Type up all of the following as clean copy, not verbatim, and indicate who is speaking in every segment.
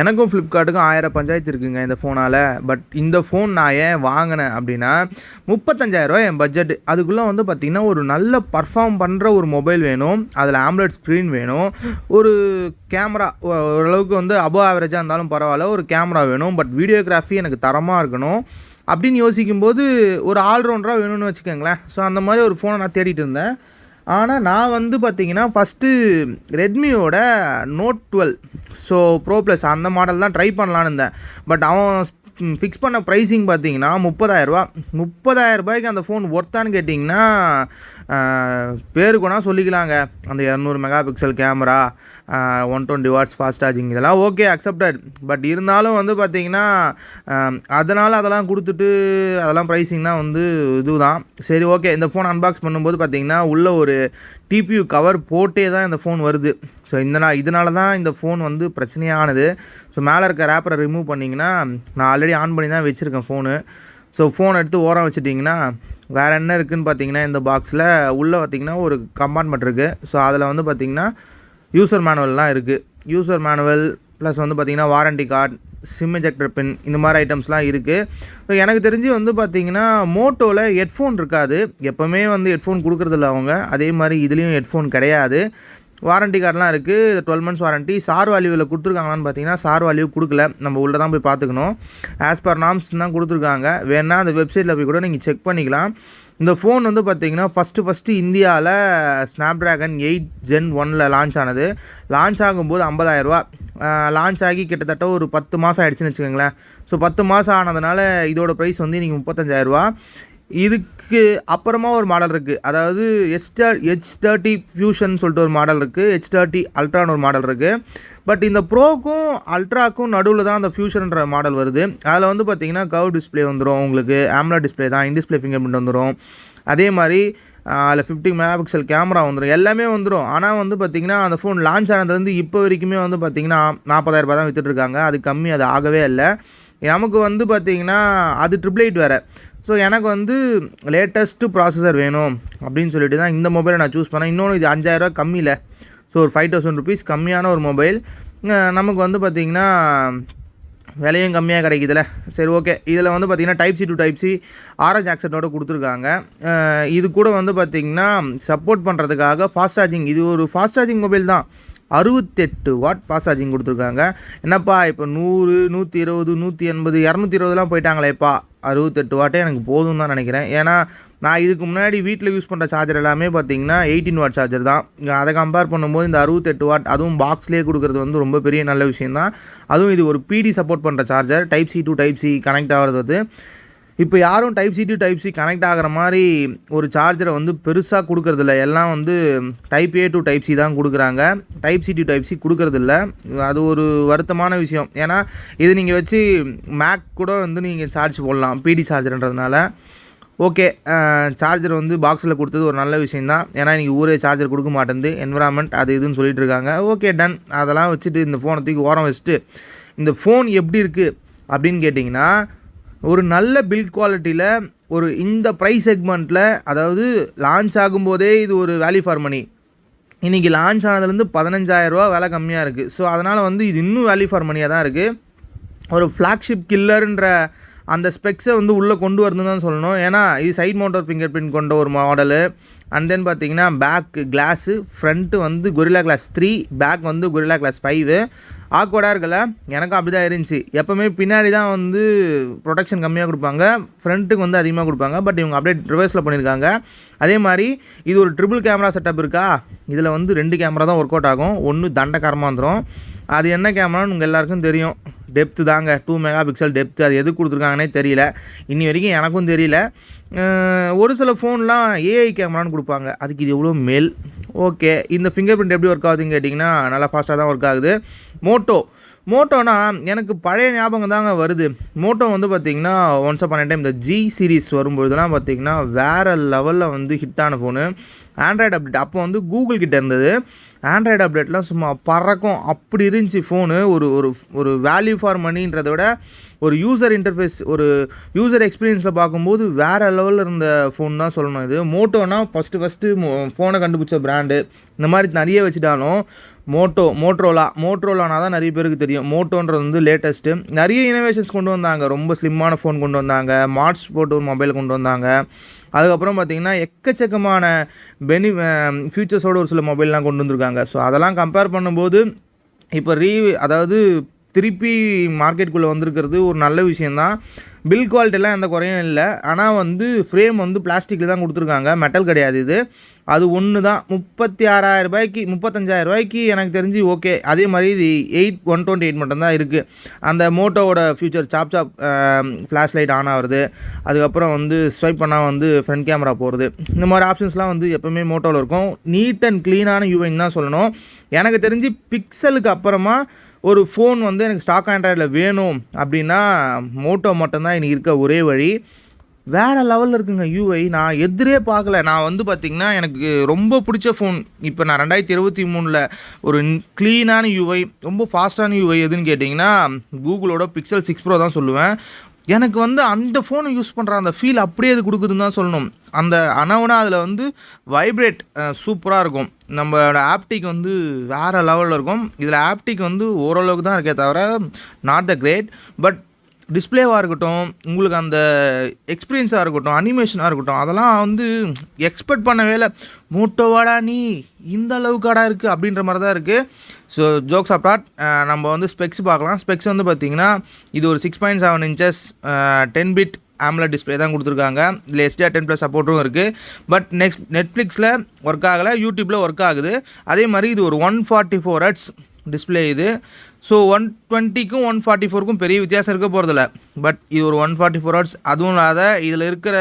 Speaker 1: எனக்கும் ஃப்ளிப்கார்ட்டுக்கும் 1000 பஞ்சாயத்து இருக்குங்க இந்த ஃபோனால். பட் இந்த ஃபோன் நான் ஏன் வாங்கினேன் அப்படின்னா, 35,000 என் பட்ஜெட். அதுக்குள்ளே வந்து பார்த்திங்கன்னா ஒரு நல்ல பர்ஃபார்ம் பண்ணுற ஒரு மொபைல் வேணும், அதில் ஆம்லெட் ஸ்க்ரீன் வேணும், ஒரு கேமரா ஓரளவுக்கு வந்து அபோவ் ஆவரேஜாக இருந்தாலும் பரவாயில்ல, ஒரு கேமரா வேணும், பட் வீடியோகிராஃபி எனக்கு தரமாக இருக்கணும் அப்படின்னு யோசிக்கும்போது ஒரு ஆல்ரவுண்டராக வேணும்னு வச்சுக்கோங்களேன். ஸோ அந்த மாதிரி ஒரு ஃபோனை நான் தேடிட்டு இருந்தேன். ஆனால் நான் வந்து பார்த்திங்கன்னா ஃபஸ்ட்டு ரெட்மியோட நோட் 12 ஸோ ப்ரோ ப்ளஸ் அந்த மாடல் தான் ட்ரை பண்ணலான்னு இருந்தேன். பட் அவன் ஃபிக்ஸ் பண்ண ப்ரைஸிங் பார்த்தீங்கன்னா 30,000 ரூபாய்க்கு அந்த ஃபோன் ஒர்த்தான்னு கேட்டிங்கன்னா பேருக்குனா சொல்லிக்கலாங்க. அந்த 200 mega pixel camera, 120 watts fast charging, இதெல்லாம் ஓகே அக்செப்டட். பட் இருந்தாலும் வந்து பார்த்திங்கன்னா அதெல்லாம் கொடுத்துட்டு அதெல்லாம் ப்ரைஸிங்னா வந்து இதுதான். சரி ஓகே, இந்த ஃபோன் அன்பாக்ஸ் பண்ணும்போது பார்த்திங்கன்னா உள்ளே ஒரு டிபியூ கவர் போட்டே தான் இந்த ஃபோன் வருது. ஸோ இதனால தான் இந்த ஃபோன் வந்து பிரச்சனையானது. ஸோ மேலே இருக்க ரேப்பரை ரிமூவ் பண்ணிங்கன்னா, நான் ஆல்ரெடி ஆன் பண்ணி தான் வச்சுருக்கேன் ஃபோனு. ஸோ ஃபோன் எடுத்து ஓரம் வச்சுட்டிங்கன்னா வேறு என்ன இருக்குதுன்னு பார்த்தீங்கன்னா, இந்த பாக்ஸில் உள்ளே பார்த்திங்கன்னா ஒரு கம்பார்ட்மெண்ட் இருக்குது. ஸோ அதில் வந்து பார்த்திங்கன்னா யூசர் மேனுவல்லாம் இருக்குது. யூசர் மேனுவல் ப்ளஸ் வந்து பார்த்திங்கன்னா வாரண்டி கார்டு, சிம் எஜெக்டர் பின், இந்த மாதிரி ஐட்டம்ஸ்லாம் இருக்குது. ஸோ எனக்கு தெரிஞ்சு வந்து பார்த்திங்கன்னா மோட்டோவில் ஹெட்ஃபோன் இருக்காது. எப்போவுமே வந்து ஹெட்ஃபோன் கொடுக்குறதில்ல அவங்க. அதே மாதிரி இதுலேயும் ஹெட்ஃபோன் கிடையாது. வாரண்டி கார்டெலாம் இருக்குது. 12 months வாரண்டி. சார் வேல்யூவில் கொடுத்துருக்காங்களான்னு பார்த்தீங்கன்னா சார் வேல்யூ கொடுக்கல. நம்ம உள்ளே தான் போய் பார்த்துக்கணும். ஆஸ் பர் நார்ம்ஸ் தான் கொடுத்துருக்காங்க. வேணால் அந்த வெப்சைட்டில் போய் கூட நீங்கள் செக் பண்ணிக்கலாம். இந்த ஃபோன் வந்து பார்த்திங்கன்னா ஃபஸ்ட்டு இந்தியாவில் ஸ்னாப்ட்ராகன் 8 Gen 1 லான்ச் ஆனது. லான்ச் ஆகும்போது 50,000. லான்ச் ஆகி கிட்டத்தட்ட ஒரு 10 மாதம் ஆகிடுச்சின்னு வச்சுக்கோங்களேன். ஸோ 10 மாதம் ஆனதுனால இதோட ப்ரைஸ் வந்து இன்றைக்கி 35,000. இதுக்கு அப்புறமா ஒரு மாடல் இருக்குது. அதாவது H30 ஃபியூஷன் சொல்லிட்டு ஒரு மாடல் இருக்குது. H30 அல்ட்ரான்னு ஒரு மாடல் இருக்குது. பட் இந்த ப்ரோக்கும் அல்ட்ராக்கும் நடுவில் தான் அந்த ஃபியூஷன்ன்ற மாடல் வருது. அதில் வந்து பார்த்திங்கன்னா கர்வ் டிஸ்பிளே வந்துடும், உங்களுக்கு AMOLED டிஸ்பிளே தான், இன் டிஸ்பிளே ஃபிங்கர் பிரிண்ட் வந்துடும். அதே மாதிரி அதில் 50 மெகா பிக்சல் கேமரா வந்துடும், எல்லாமே வந்துடும். ஆனால் வந்து பார்த்திங்கன்னா அந்த ஃபோன் லான்ச் ஆனதுலேருந்து இப்போ வரைக்குமே வந்து பார்த்திங்கன்னா 40,000 தான் விற்றுட்ருக்காங்க. அது கம்மி, அது ஆகவே இல்லை. நமக்கு வந்து பார்த்திங்கன்னா அது 888 வேறு. ஸோ எனக்கு வந்து லேட்டஸ்ட்டு ப்ராசஸர் வேணும் அப்படின்னு சொல்லிட்டு தான் இந்த மொபைலை நான் சூஸ் பண்ணேன். இன்னொன்று இது 5,000 கம்மியில். ஸோ ஒரு 5,000 rupees கம்மியான ஒரு மொபைல் நமக்கு வந்து பார்த்திங்கன்னா விலையும் கம்மியாக கிடைக்குதுல்ல. சரி ஓகே, இதில் வந்து பார்த்திங்கன்னா Type-C to Type-C ஆரஞ்ச் ஆக்சென்ட்டோட கொடுத்துருக்காங்க. இது கூட வந்து பார்த்திங்கன்னா சப்போர்ட் பண்ணுறதுக்காக ஃபாஸ்ட் சார்ஜிங். இது ஒரு ஃபாஸ்ட் சார்ஜிங் மொபைல் தான். 68 வாட் ஃபாஸ்ட் சார்ஜிங் கொடுத்துருக்காங்க. என்னப்பா இப்போ 100, 120, 180, 220 போயிட்டாங்களேப்பா. 68 வாட்டே எனக்கு போதும் தான் நினைக்கிறேன். ஏன்னா நான் இதுக்கு முன்னாடி வீட்டில் யூஸ் பண்ணுற சார்ஜர் எல்லாமே பார்த்திங்கன்னா 18 வாட் சார்ஜர் தான். அதை கம்பேர் பண்ணும்போது இந்த 68 வாட் அதுவும் பாக்ஸ்லேயே கொடுக்குறது வந்து ரொம்ப பெரிய நல்ல விஷயந்தான். அதுவும் இது ஒரு PD சப்போர்ட் பண்ணுற charger. Type-C to Type-C connect ஆகிறது வந்து இப்போ யாரும் Type-C to Type-C கனெக்ட் ஆகிற மாதிரி ஒரு சார்ஜரை வந்து பெருசாக கொடுக்குறதில்ல. எல்லாம் வந்து Type-A to Type-C தான் கொடுக்குறாங்க. Type-C to Type-C கொடுக்குறதில்ல. அது ஒரு வருத்தமான விஷயம். ஏன்னா இது நீங்கள் வச்சு மேக் கூட வந்து நீங்கள் சார்ஜ் போடலாம், PD சார்ஜர்ன்றதுனால. ஓகே, சார்ஜர் வந்து பாக்ஸில் கொடுத்தது ஒரு நல்ல விஷயந்தான். ஏன்னா இன்றைக்கி ஊரே சார்ஜர் கொடுக்க மாட்டேங்குது, என்விரான்மெண்ட் அது இதுன்னு சொல்லிட்டு இருக்காங்க. Okay done. அதெல்லாம் வச்சுட்டு இந்த ஃபோனை தூக்கி ஓரம் வச்சுட்டு இந்த ஃபோன் எப்படி இருக்குது அப்படின்னு கேட்டிங்கன்னா, ஒரு நல்ல பில்ட் குவாலிட்டியில் ஒரு இந்த ப்ரைஸ் செக்மெண்ட்டில், அதாவது லான்ச் ஆகும்போதே இது ஒரு வேல்யூ ஃபார் மணி. இன்றைக்கி லான்ச் ஆனதுலேருந்து 15,000 விலை கம்மியாக இருக்குது. ஸோ அதனால் வந்து இது இன்னும் வேல்யூ ஃபார் மணியாக தான் இருக்குது. ஒரு ஃப்ளாக்ஷிப் கில்லர்ன்ற அந்த ஸ்பெக்ஸை வந்து உள்ளே கொண்டு வரணுன்னு தான் சொல்லணும். ஏன்னா இது சைட் மவுண்டர் ஃபிங்கர் பிரிண்ட் கொண்ட ஒரு மாடலு. அண்ட் தென் பார்த்திங்கன்னா பேக் கிளாஸு, ஃப்ரண்ட்டு வந்து Gorilla Glass 3, பேக் வந்து Gorilla Glass 5. ஆக்வர்டாக இருக்கல, எனக்கும் அப்படி தான் இருந்துச்சு. எப்போவுமே பின்னாடி தான் வந்து ப்ரொடெக்ஷன் கம்மியாக கொடுப்பாங்க, ஃப்ரண்ட்டுக்கு வந்து அதிகமாக கொடுப்பாங்க. பட் இவங்க அப்படியே ரிவர்ஸில் பண்ணியிருக்காங்க. அதே மாதிரி இது ஒரு ட்ரிபிள் கேமரா செட்டப் இருக்கா. இதில் வந்து 2 கேமரா தான் ஒர்க் அவுட் ஆகும். ஒன்று தண்டக்காரமாக வந்துடும். அது என்ன கேமரான்னு உங்கள் எல்லாருக்கும் தெரியும். டெப்த்து தாங்க, 2 மெகா பிக்சல் டெப்த்து. அது எது கொடுத்துருக்காங்கன்னே தெரியல, இன்னி வரைக்கும் எனக்கும் தெரியல. ஒரு சில ஃபோன்லாம் AI கேமரான்னு கொடுப்பாங்க, அதுக்கு இது எவ்வளோ மேல். ஓகே, இந்த ஃபிங்கர் பிரிண்ட் எப்படி ஒர்க் ஆகுதுன்னு கேட்டிங்கன்னா நல்லா ஃபாஸ்ட்டாக தான் ஒர்க் ஆகுது. மோட்டோனா எனக்கு பழைய ஞாபகம் தாங்க வருது. மோட்டோ வந்து பார்த்திங்கன்னா ஒன்ஸ் அப்பான் எ டைம் இந்த G சீரீஸ் வரும்பொழுதுலாம் பார்த்திங்கன்னா வேறு லெவலில் வந்து ஹிட்டான ஃபோனு. ஆண்ட்ராய்டு அப்டேட் அப்போ வந்து கூகுள் கிட்டே இருந்தது. ஆண்ட்ராய்டு அப்டேட்லாம் சும்மா பறக்கும். அப்படி இருந்துச்சு ஃபோனு. ஒரு ஒரு ஒரு வேல்யூ ஃபார் மணின்றத விட ஒரு யூசர் இன்டர்ஃபேஸ், ஒரு யூசர் எக்ஸ்பீரியன்ஸில் பார்க்கும்போது வேறு லெவலில் இருந்த ஃபோன் தான் சொல்லணும். இது மோட்டோனா ஃபஸ்ட்டு ஃபோனை கண்டுபிடிச்ச பிராண்டு. இந்த மாதிரி நிறைய வச்சுட்டாலும் மோட்ரோலானா தான் நிறைய பேருக்கு தெரியும். மோட்டோன்றது வந்து லேட்டஸ்ட்டு. நிறைய இனோவேஷன்ஸ் கொண்டு வந்தாங்க. ரொம்ப ஸ்லிம்மான ஃபோன் கொண்டு வந்தாங்க. மாட்ஸ் போட்டு ஒரு மொபைல் கொண்டு வந்தாங்க. அதுக்கப்புறம் பார்த்திங்கன்னா எக்கச்சக்கமான ஃபியூச்சர்ஸோடு ஒரு சில மொபைல்லாம் கொண்டு வந்திருக்காங்க. ஸோ அதெல்லாம் கம்பேர் பண்ணும்போது இப்போ அதாவது திருப்பி மார்க்கெட்டுக்குள்ளே வந்திருக்கிறது ஒரு நல்ல விஷயந்தான். பில் குவாலிட்டிலாம் எந்த குறையும் இல்லை. ஆனால் வந்து ஃப்ரேம் வந்து பிளாஸ்டிக்கில் தான் கொடுத்துருக்காங்க, மெட்டல் கிடையாது இது. அது ஒன்று தான். 36,000 35,000 எனக்கு தெரிஞ்சு ஓகே. அதே மாதிரி இது 128 மட்டும்தான் இருக்குது. அந்த மோட்டோவோட ஃபியூச்சர் சாப் ஃப்ளாஷ் லைட் ஆன் ஆகுறது, அதுக்கப்புறம் வந்து ஸ்வைப் பண்ணால் வந்து ஃப்ரண்ட் கேமரா போகிறது, இந்த மாதிரி ஆப்ஷன்ஸ்லாம் வந்து எப்போவுமே மோட்டோவில் இருக்கும். நீட் அண்ட் க்ளீனான யூஐன்னு தான் சொல்லணும். எனக்கு தெரிஞ்சு பிக்சலுக்கு அப்புறமா ஒரு ஃபோன் வந்து எனக்கு ஸ்டாக் ஆண்ட்ராய்டில் வேணும் அப்படின்னா மோட்டோ மட்டும்தான் எனக்கு இருக்க ஒரே வழி. வேறு லெவலில் இருக்குங்க யூஐ. நான் எதிரே பார்க்கல. நான் வந்து பார்த்திங்கன்னா எனக்கு ரொம்ப பிடிச்ச ஃபோன் இப்போ நான் 2023 ஒரு க்ளீனான யூஐ, ரொம்ப ஃபாஸ்ட்டான யூஐ எதுன்னு கேட்டிங்கன்னா கூகுளோட Pixel 6 Pro தான் சொல்லுவேன். எனக்கு வந்து அந்த ஃபோனை யூஸ் பண்ணுற அந்த ஃபீல் அப்படியே அது கொடுக்குதுன்னு தான் சொல்லணும். அந்த அனவுனா அதில் வந்து வைப்ரேட் சூப்பராக இருக்கும். நம்மளோட ஆப்டிக் வந்து வேறு லெவலில் இருக்கும். இதில் ஆப்டிக் வந்து ஓரளவுக்கு தான் இருக்கே தவிர நாட் த கிரேட். பட் டிஸ்பிளேவாக இருக்கட்டும், உங்களுக்கு அந்த எக்ஸ்பீரியன்ஸாக இருக்கட்டும், அனிமேஷனாக இருக்கட்டும், அதெல்லாம் வந்து எக்ஸ்பெக்ட் பண்ணவே இல்லை. மோட்டோவாடா நீ இந்த அளவுக்காடா இருக்குது அப்படின்ற மாதிரி தான் இருக்குது. ஸோ ஜோக்ஸ் அப்பார்ட், நம்ம வந்து ஸ்பெக்ஸ் பார்க்கலாம். ஸ்பெக்ஸ் வந்து பார்த்திங்கன்னா இது ஒரு 6.7 inches 10-bit AMOLED டிஸ்பிளே தான் கொடுத்துருக்காங்க. இதில் HDR10+ சப்போர்ட்டும் இருக்குது. பட் நெட்ஃப்ளிக்ஸில் ஒர்க் ஆகலை, யூடியூப்பில் ஒர்க் ஆகுது. அதே மாதிரி இது ஒரு 144 Hz டிஸ்பிளே இது. ஸோ 120க்கும் 144க்கும் பெரிய வித்தியாசம் இருக்க போகிறதில்ல. பட் இது ஒரு 144 Hz. அதுவும் இல்லாத இதில் இருக்கிற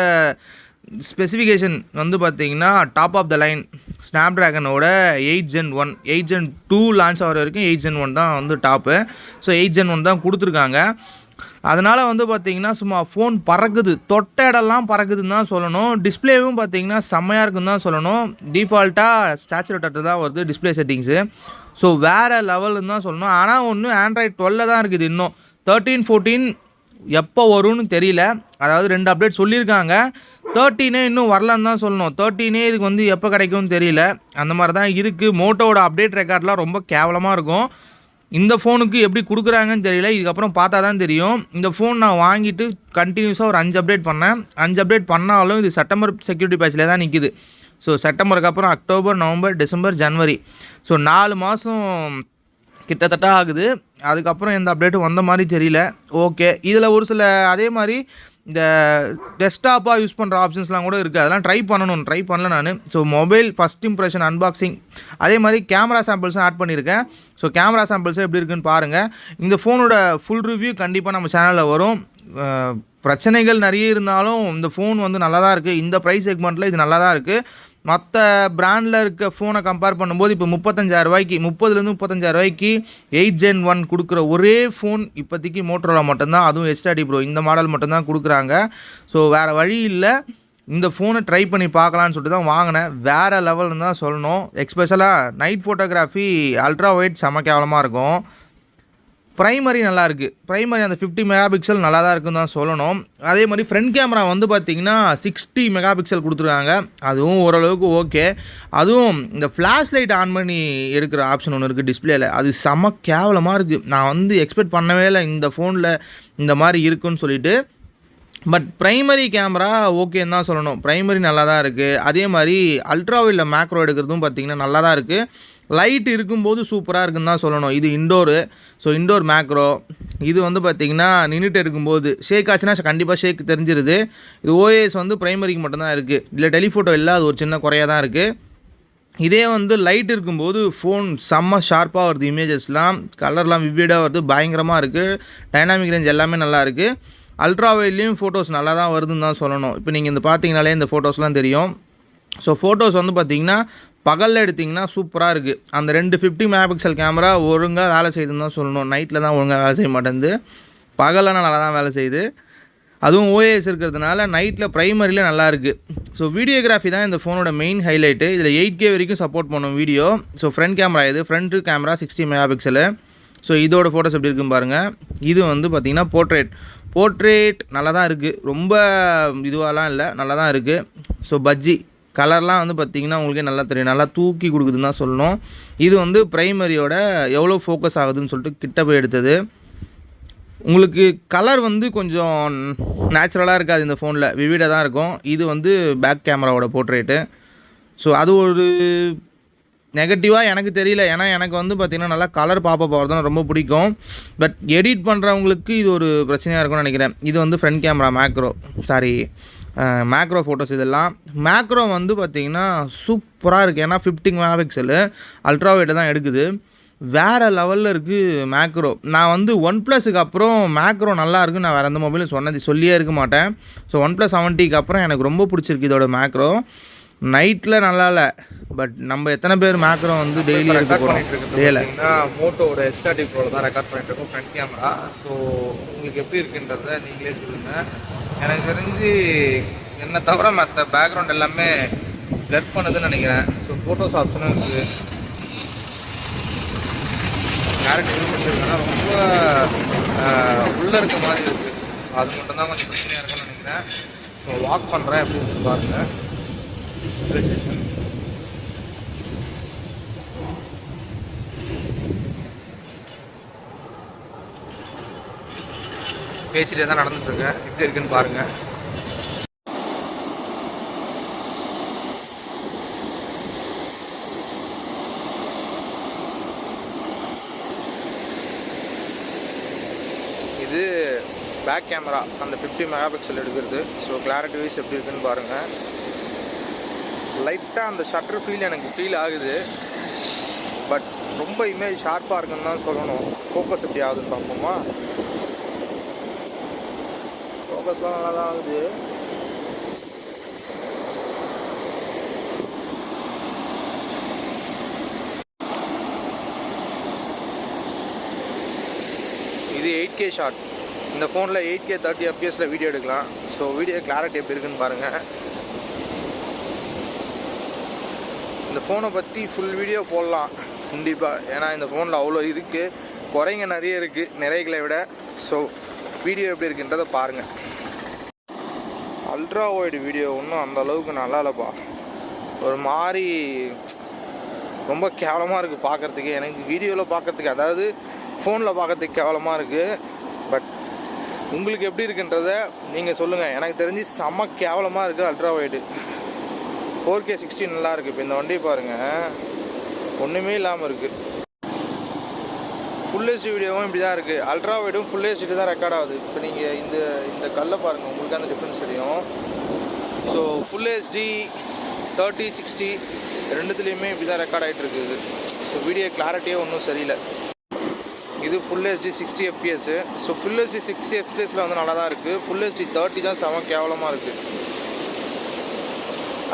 Speaker 1: ஸ்பெசிஃபிகேஷன் வந்து பார்த்திங்கன்னா டாப் ஆஃப் த லைன் ஸ்னாப்ட்ராகனோட 8 Gen 1, 8 Gen 2 லான்ச் ஆகிற வரைக்கும் 8 Gen 1 தான் வந்து டாப்பு. ஸோ 8 Gen 1 தான் கொடுத்துருக்காங்க. அதனால் வந்து பார்த்திங்கன்னா சும்மா ஃபோன் பறக்குது, தொட்ட இடம்லாம் பறக்குதுன்னு தான் சொல்லணும். டிஸ்பிளேவும் பார்த்திங்கன்னா செம்மையாக இருக்குன்னு தான் சொல்லணும். டிஃபால்ட்டாக ஸ்டாச்சுரேட் டச் தான் வருது டிஸ்பிளே செட்டிங்ஸு. ஸோ வேறு லெவலுன்னு தான் சொல்லணும். ஆனால் ஒன்று ஆண்ட்ராய்டு 12 தான் இருக்குது. இன்னும் 13, 14 எப்போ வரும்னு தெரியல. அதாவது 2 அப்டேட் சொல்லியிருக்காங்க. 13 இன்னும் வரலன்னு தான் சொல்லணும். 13 இதுக்கு வந்து எப்போ கிடைக்கும்னு தெரியல. அந்த மாதிரி தான் இருக்குது. மோட்டோவோட அப்டேட் ரெக்கார்ட்லாம் ரொம்ப கேவலமாக இருக்கும். இந்த ஃபோனுக்கு எப்படி கொடுக்குறாங்கன்னு தெரியல. இதுக்கப்புறம் பார்த்தா தான் தெரியும். இந்த ஃபோன் நான் வாங்கிட்டு கண்டினியூஸாக ஒரு 5 அப்டேட் பண்ணேன். 5 அப்டேட் பண்ணாலும் இது செப்டம்பர் செக்யூரிட்டி பேட்சில் தான் நிற்கிது. ஸோ செப்டம்பருக்கு அப்புறம் அக்டோபர், நவம்பர், டிசம்பர், ஜனவரி, ஸோ 4 மாதம் கிட்டத்தட்ட ஆகுது. அதுக்கப்புறம் எந்த அப்டேட்டும் வந்த மாதிரி தெரியல. ஓகே, இதில் ஒரு சில அதே மாதிரி இந்த டெஸ்க்டாப்பாக யூஸ் பண்ணுற ஆப்ஷன்ஸ்லாம் கூட இருக்குது. அதெல்லாம் ட்ரை பண்ணல நான். So mobile first impression unboxing, அதே மாதிரி கேமரா சாம்பிள்ஸும் ஆட் பண்ணியிருக்கேன். ஸோ கேமரா சாம்பிள்ஸும் எப்படி இருக்குன்னு பாருங்கள். இந்த ஃபோனோட ஃபுல் ரிவ்யூ கண்டிப்பாக நம்ம சேனலில் வரும். பிரச்சனைகள் நிறைய இருந்தாலும் இந்த ஃபோன் வந்து நல்லா தான் இருக்குது. இந்த ப்ரைஸ் செக்மெண்ட்டில் இது நல்லா தான் இருக்குது. மற்ற பிராண்டில் இருக்க ஃபோனை கம்பேர் பண்ணும்போது இப்போ 35,000 30,000 35,000 8 Gen 1 கொடுக்குற ஒரே ஃபோன் இப்போதைக்கு மோட்டோரோலா மட்டும்தான். அதுவும் HDR Pro இந்த மாடல் மட்டும்தான் கொடுக்குறாங்க. ஸோ வேறு வழி இல்லை, இந்த ஃபோனை ட்ரை பண்ணி பார்க்கலான்னு சொல்லிட்டு தான் வாங்கினேன். வேறு லெவல்னு தான் சொல்லணும். எக்ஸ்பெஷலாக நைட் ஃபோட்டோகிராஃபி அல்ட்ரா வைட் செம கேவலமாக இருக்கும். ப்ரைமரி நல்லாயிருக்கு. ப்ரைமரி அந்த 50 மெகாபிக்சல் நல்லா தான் இருக்குன்னு தான் சொல்லணும். அதே மாதிரி ஃப்ரண்ட் கேமரா வந்து பார்த்திங்கன்னா 60 மெகாபிக்சல் கொடுத்துருக்காங்க. அதுவும் ஓரளவுக்கு ஓகே. அதுவும் இந்த ஃப்ளாஷ் லைட் ஆன் பண்ணி எடுக்கிற ஆப்ஷன் ஒன்று இருக்குது டிஸ்பிளேயில். அது செம கேவலமாக இருக்குது. நான் வந்து எக்ஸ்பெக்ட் பண்ணவே இல்லை இந்த ஃபோனில் இந்த மாதிரி இருக்குன்னு சொல்லிட்டு. பட் ப்ரைமரி கேமரா ஓகேன்னு தான் சொல்லணும். ப்ரைமரி நல்லா தான் இருக்குது. அதே மாதிரி அல்ட்ராவைடில் மேக்ரோ எடுக்கிறதும் பார்த்திங்கன்னா நல்லா தான் இருக்குது. லைட் இருக்கும்போது சூப்பராக இருக்குன்னு தான் சொல்லணும். இது இண்டோரு. So indoor macro. இது வந்து பார்த்திங்கன்னா நின்றுட்டு இருக்கும்போது ஷேக் ஆச்சுன்னா கண்டிப்பாக ஷேக் தெரிஞ்சிருது. இது ஓஎஸ் வந்து ப்ரைமரிக்கு மட்டும்தான் இருக்குது. இல்லை டெலிஃபோட்டோ இல்லை, அது ஒரு சின்ன குறையாக தான் இருக்குது. இதே வந்து லைட் இருக்கும்போது ஃபோன் செம்ம ஷார்ப்பாக வருது. இமேஜஸ்லாம் கலர்லாம் விவிடாக வருது, பயங்கரமாக இருக்குது. டைனாமிக் ரேஞ்ச் எல்லாமே நல்லா இருக்குது. அல்ட்ரா வைட்லேயும் ஃபோட்டோஸ் நல்லா தான் வருதுன்னு தான் சொல்லணும். இப்போ நீங்கள் இந்த பார்த்தீங்கனாலே இந்த ஃபோட்டோஸ்லாம் தெரியும். ஸோ ஃபோட்டோஸ் வந்து பார்த்திங்கன்னா பகலில் எடுத்திங்கன்னா சூப்பராக இருக்குது. அந்த 2 50 மெகாபிக்சல் கேமரா ஒழுங்காக வேலை செய்யுதுன்னு தான் சொல்லணும். நைட்டில் தான் ஒழுங்காக வேலை செய்ய மாட்டேங்குது, பகலில் நல்லா தான் வேலை செய்யுது. அதுவும் ஓஎஸ் இருக்கிறதுனால நைட்டில் ப்ரைமரியில் நல்லாயிருக்கு. ஸோ வீடியோகிராஃபி தான் இந்த ஃபோனோட மெயின் ஹைலைட்டு. இதில் 8K வரைக்கும் சப்போர்ட் பண்ணும் வீடியோ. ஸோ ஃப்ரண்ட் கேமரா இது, front camera 60 mega pixel. So இதோட ஃபோட்டோஸ் எப்படி இருக்குன்னு பாருங்கள். இது வந்து பார்த்திங்கன்னா போர்ட்ரேட் நல்லா தான் இருக்குது, ரொம்ப இதுவாலாம் இல்லை, நல்லா தான் இருக்குது. ஸோ பஜ்ஜி கலர்லாம் வந்து பார்த்திங்கன்னா உங்களுக்கே நல்லா தெரியும், நல்லா தூக்கி கொடுக்குதுன்னு தான் சொல்லணும். இது வந்து ப்ரைமரியோட எவ்வளோ ஃபோக்கஸ் ஆகுதுன்னு சொல்லிட்டு கிட்ட போய் எடுத்தது. உங்களுக்கு கலர் வந்து கொஞ்சம் நேச்சுரலாக இருக்காது இந்த ஃபோனில், விவிடாக தான் இருக்கும். இது வந்து பேக் கேமராவோட போர்ட்ரேட்டு. ஸோ அது ஒரு நெகட்டிவாக எனக்கு தெரியல, ஏன்னா எனக்கு வந்து பார்த்திங்கன்னா நல்லா கலர் பாப்பப் ஆகிறது தான் ரொம்ப பிடிக்கும். பட் எடிட் பண்ணுறவங்களுக்கு இது ஒரு பிரச்சனையாக இருக்கும்னு நினைக்கிறேன். இது வந்து ஃப்ரண்ட் கேமரா மேக்ரோ ஃபோட்டோஸ். இதெல்லாம் மேக்ரோ வந்து பார்த்திங்கன்னா சூப்பராக இருக்குது, ஏன்னா 50 மெகா பிக்சலு அல்ட்ரா வைட்டை தான் எடுக்குது. வேறு லெவலில் இருக்குது மேக்ரோ. நான் வந்து OnePlusக்கு அப்புறம் மேக்ரோ நல்லா இருக்குன்னு நான் வேறு எந்த மொபைலும் சொல்லியே இருக்க மாட்டேன். ஸோ OnePlus 70க்கு அப்புறம் எனக்கு ரொம்ப பிடிச்சிருக்கு இதோட மேக்ரோ. நைட்டில் நல்லா இல்லை, பட் நம்ம எத்தனை பேர் மேக்ரோ வந்து டெய்லி ரெக்கார்ட் பண்ணிட்டு இருக்கோம். மோட்டோட எஸ்டாட்டிக் ப்ரோவில் தான் ரெக்கார்ட் பண்ணிட்டு இருக்கோம் ஃப்ரண்ட் கேமரா. ஸோ உங்களுக்கு எப்படி இருக்குன்றத நீங்களே சொல்லுங்கள். எனக்கு தெரிஞ்சு என்னை தவிர மற்ற பேக்ரவுண்ட் எல்லாமே பிளர் பண்ணுதுன்னு நினைக்கிறேன். ஸோ ஃபோட்டோஸ் ஆப்ஷனும் இருக்குது. கேரக்டர் யூஸ் பண்ணியிருக்கேன்னா ரொம்ப உள்ளே இருக்க மாதிரி இருக்குது. அது மட்டும்தான் கொஞ்சம் பிரச்சனையாக இருக்குன்னு நினைக்கிறேன். ஸோ வாக் பண்ணுறேன் அப்படின்னு பாருங்கள். பேசிட்டே தான் நடந்துட்டுருக்கேன், எப்படி இருக்குன்னு பாருங்கள். இது பேக் கேமரா, அந்த 50 மெகா பிக்சல் எடுக்கிறது. ஸோ கிளாரிட்டி வைஸ் எப்படி இருக்குன்னு பாருங்கள். லைட்டாக அந்த ஷட்டர் ஃபீல் ஆகுது, பட் ரொம்ப இமேஜ் ஷார்ப்பாக இருக்குன்னு தான் சொல்லணும். ஃபோக்கஸ் எப்படி ஆகுதுன்னு பார்ப்போமா? ஃபோக்கஸ்லாம் நல்லா தான் ஆகுது. இது 8K ஷாட். இந்த ஃபோனில் 8K 30 fps வீடியோ எடுக்கலாம். ஸோ வீடியோ கிளாரிட்டி எப்படி இருக்குன்னு பாருங்கள். இந்த ஃபோனை பற்றி ஃபுல் வீடியோ போடலாம் கண்டிப்பாக, ஏன்னா இந்த ஃபோனில் அவ்வளோ இருக்குது, குறைங்க நிறைய இருக்குது நிறைகளை விட. ஸோ வீடியோ எப்படி இருக்குன்றதை பாருங்கள். அல்ட்ரா வைடு வீடியோ ஒன்றும் அந்த அளவுக்கு நல்லா இல்லைப்பா, ஒரு மாதிரி ரொம்ப கேவலமாக இருக்குது பார்க்குறதுக்கு. எனக்கு வீடியோவில் பார்க்குறதுக்கு, அதாவது ஃபோனில் பார்க்குறதுக்கு கேவலமாக இருக்குது. பட் உங்களுக்கு எப்படி இருக்குன்றத நீங்கள் சொல்லுங்கள். எனக்கு தெரிஞ்சு செம்ம கேவலமாக இருக்குது அல்ட்ரா வைடு. 4K 60 நல்லா இருக்குது. இப்போ இந்த வண்டி பாருங்கள், ஒன்றுமே இல்லாமல் இருக்குது. ஃபுல் ஹெச்டி வீடியோவும் இப்படி தான் இருக்குது. அல்ட்ரா வைடும் ஃபுல் ஹெச்டி தான் ரெக்கார்ட் ஆகுது. இப்போ நீங்கள் இந்த கல்லை பாருங்கள், உங்களுக்கு அந்த டிஃப்ரென்ஸ் தெரியும். ஸோ ஃபுல் ஹெச்டி 30 60 ரெண்டுத்துலேயுமே இப்படி தான் ரெக்கார்ட் ஆகிட்டு இருக்குது. ஸோ வீடியோ கிளாரிட்டியே ஒன்றும் சரியில்லை. இது full HD 60 fps. So full HD 60 fpsல வந்து நல்லா தான் இருக்குது. ஃபுல் ஹெச்டி 30 தான் செம கேவலமாக இருக்குது.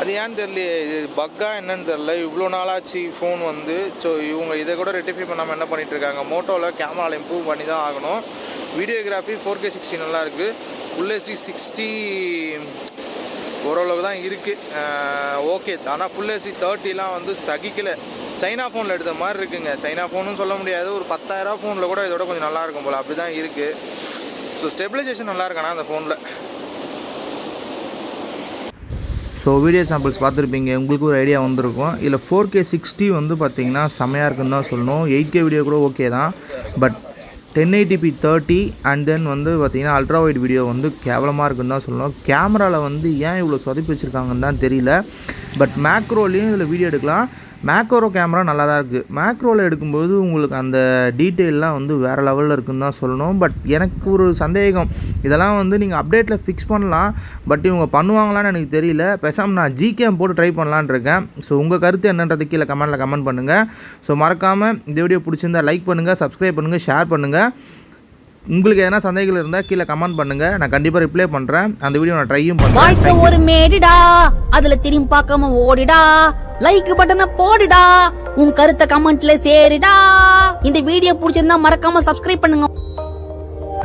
Speaker 1: அது ஏன்னு தெரியல, இது பக்கா என்னன்னு தெரில. இவ்வளோ நாளாச்சு ஃபோன் வந்து. ஸோ இவங்க இதை கூட ரெட்டிஃபை பண்ணாமல் என்ன பண்ணிகிட்ருக்காங்க, மோட்டோவில் கேமராவில் இம்ப்ரூவ் பண்ணி தான் ஆகணும். வீடியோகிராஃபி 4K 60 நல்லா இருக்குது. ஃபுல் ஹெச்டி 60 ஓரளவு தான் இருக்குது, ஓகே. ஆனால் ஃபுல் ஹெச்டி 30லாம் வந்து சகிக்கலை. சைனா ஃபோனில் எடுத்த மாதிரி இருக்குங்க. சைனா ஃபோனுன்னு சொல்ல முடியாது, ஒரு 10,000 ஃபோனில் கூட இதோட கொஞ்சம் நல்லாயிருக்கும் போல், அப்படி தான் இருக்குது. ஸோ ஸ்டெபிலைசேஷன் நல்லா இருக்கானா அந்த ஃபோனில். ஸோ வீடியோ சாம்பிள்ஸ் பார்த்துருப்பீங்க, உங்களுக்கு ஒரு ஐடியா வந்திருக்கும். இதில் 4K 60 வந்து பார்த்திங்கன்னா செம்மையாக இருக்குன்னு தான் சொல்லணும். 8K வீடியோ கூட ஓகே தான், பட் 1080p 30 அண்ட் தென் வந்து பார்த்திங்கன்னா அல்ட்ரா வைட் வீடியோ வந்து கேவலமாக இருக்குன்னு தான் சொல்லணும். கேமராவில் வந்து ஏன் இவ்வளோ சொதப்பி வச்சுருக்காங்கன்னு தான் தெரியல. பட் மேக்ரோலையும் இதில் வீடியோ எடுக்கலாம். மேக்ரோ கேமரா நல்லா தான் இருக்குது. மேக்ரோவில் எடுக்கும்போது உங்களுக்கு அந்த டீட்டெயிலெலாம் வந்து வேறு லெவலில் இருக்குன்னு தான் சொல்லணும். பட் எனக்கு ஒரு சந்தேகம், இதெல்லாம் வந்து நீங்கள் அப்டேட்டில் ஃபிக்ஸ் பண்ணலாம், பட் இவங்க பண்ணுவாங்களான்னு எனக்கு தெரியல. பேசாமல் நான் ஜிகேம் போட்டு ட்ரை பண்ணலான்னு இருக்கேன். ஸோ உங்கள் கருத்து என்னன்றது கீழே கமெண்ட் பண்ணுங்கள். ஸோ மறக்காமல் இந்த வீடியோ பிடிச்சிருந்தால் லைக் பண்ணுங்கள், சப்ஸ்கிரைப் பண்ணுங்கள், ஷேர் பண்ணுங்கள். உங்களுக்கு எதனா சந்தேகங்கள் இருந்தால் கீழே கமெண்ட் பண்ணுங்கள், நான் கண்டிப்பாக ரிப்ளை பண்ணுறேன். அந்த வீடியோ நான் ட்ரையும் பண்ணுறேன்.
Speaker 2: ஒரு மேடிடா, அதுல திரும்பி பார்க்காம ஓடிடா, லைக் பட்டனை போடுடா, உன் கருத்தை கமெண்ட்ல சேருடா. இந்த வீடியோ பிடிச்சிருந்தா மறக்காம சப்ஸ்கிரைப் பண்ணுங்க.